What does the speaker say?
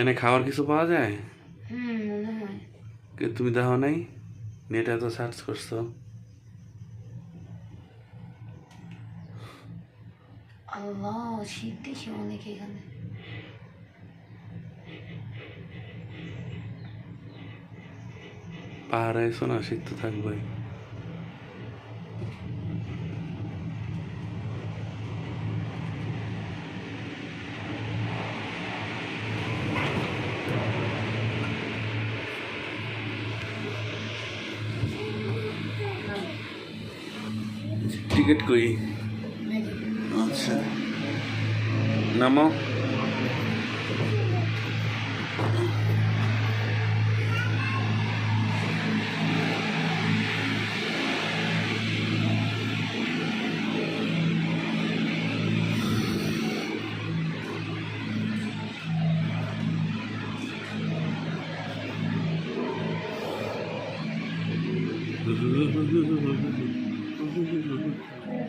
এনে খাওয়ার কিছু পাওয়া যায়? মনে হয়। তুমি দেখো নাই? নেটে তো সার্চ করছো। আল্লাহ, শীত দেশে অনেক এখানে। পাহাড়ে এসো না, শীত তো থাকবেই। টিকিট কই? আচ্ছা, নামো।